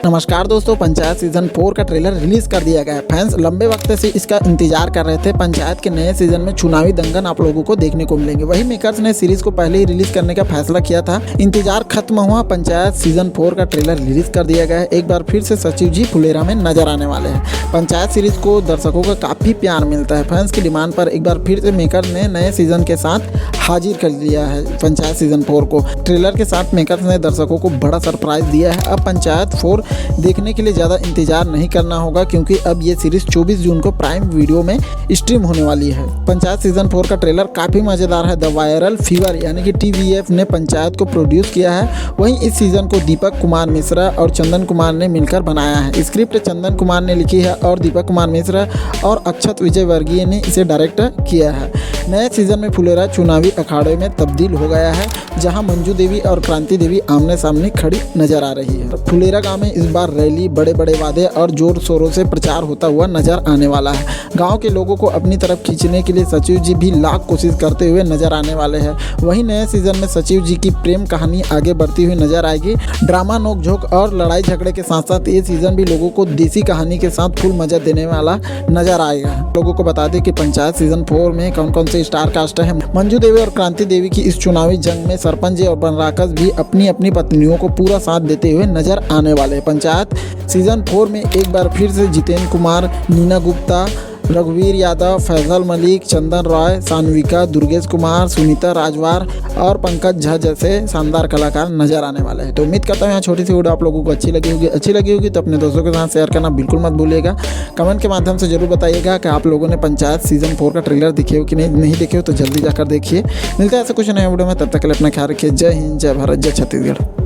नमस्कार दोस्तों, पंचायत सीजन 4 का ट्रेलर रिलीज कर दिया गया है। फैंस लंबे वक्त से इसका इंतजार कर रहे थे। पंचायत के नए सीजन में चुनावी दंगल आप लोगों को देखने को मिलेंगे। वही मेकर्स ने सीरीज को पहले ही रिलीज करने का फैसला किया था। इंतजार खत्म हुआ, पंचायत सीजन 4 का ट्रेलर रिलीज कर दिया गया है। एक बार फिर से सचिव जी फुलेरा में नजर आने वाले हैं। पंचायत सीरीज को दर्शकों का काफी प्यार मिलता है। फैंस की डिमांड पर एक बार फिर से मेकर ने नए सीजन के साथ हाजिर कर दिया है पंचायत सीजन 4 को। ट्रेलर के साथ मेकर्स ने दर्शकों को बड़ा सरप्राइज दिया है। अब पंचायत 4 देखने के लिए ज़्यादा इंतजार नहीं करना होगा, क्योंकि अब ये सीरीज 24 जून को प्राइम वीडियो में स्ट्रीम होने वाली है। पंचायत सीजन 4 का ट्रेलर काफ़ी मज़ेदार है। द वायरल फीवर यानी कि TVF ने पंचायत को प्रोड्यूस किया है। वहीं इस सीजन को दीपक कुमार मिश्रा और चंदन कुमार ने मिलकर बनाया है। स्क्रिप्ट चंदन कुमार ने लिखी है और दीपक कुमार मिश्रा और अक्षत विजय वर्गीय ने इसे डायरेक्ट किया है। नए सीजन में फुलेरा चुनावी अखाड़े में तब्दील हो गया है, जहां मंजू देवी और क्रांति देवी आमने सामने खड़ी नजर आ रही है। फुलेरा गांव में इस बार रैली, बड़े बड़े वादे और जोर शोरों से प्रचार होता हुआ नजर आने वाला है। गांव के लोगों को अपनी तरफ खींचने के लिए सचिव जी भी लाख कोशिश करते हुए नजर आने वाले हैं। वहीं नए सीजन में सचिव जी की प्रेम कहानी आगे बढ़ती हुई नजर आएगी। ड्रामा, नोकझोंक और लड़ाई झगड़े के साथ साथ ये सीजन भी लोगों को देसी कहानी के साथ फुल मजा देने वाला नजर आएगा। लोगों को बता दें कि पंचायत सीजन 4 में कौन कौन से स्टार कास्ट है। मंजू देवी और क्रांति देवी की इस चुनावी जंग में सरपंच और बनराकस भी अपनी अपनी पत्नियों को पूरा साथ देते हुए नजर आने वाले हैं। पंचायत सीजन 4 में एक बार फिर से जितेंद्र कुमार, नीना गुप्ता, रघुवीर यादव, फैजल मलिक, चंदन रॉय, सान्विका, दुर्गेश कुमार, सुनीता राजवार और पंकज झा जैसे शानदार कलाकार नजर आने वाले हैं। तो उम्मीद करता हूँ यहाँ छोटी सी वीडियो आप लोगों को अच्छी लगी होगी तो अपने दोस्तों के साथ शेयर करना बिल्कुल मत भूलिएगा। कमेंट के माध्यम से जरूर बताइएगा कि आप लोगों ने पंचायत सीजन 4 का ट्रेलर देखे हो कि नहीं देखे हो, तो जल्दी जाकर देखिए। मिलता है ऐसा कुछ नया वीडियो में, तब तक के लिए अपना ख्याल रखिए। जय हिंद, जय भारत, जय छत्तीसगढ़।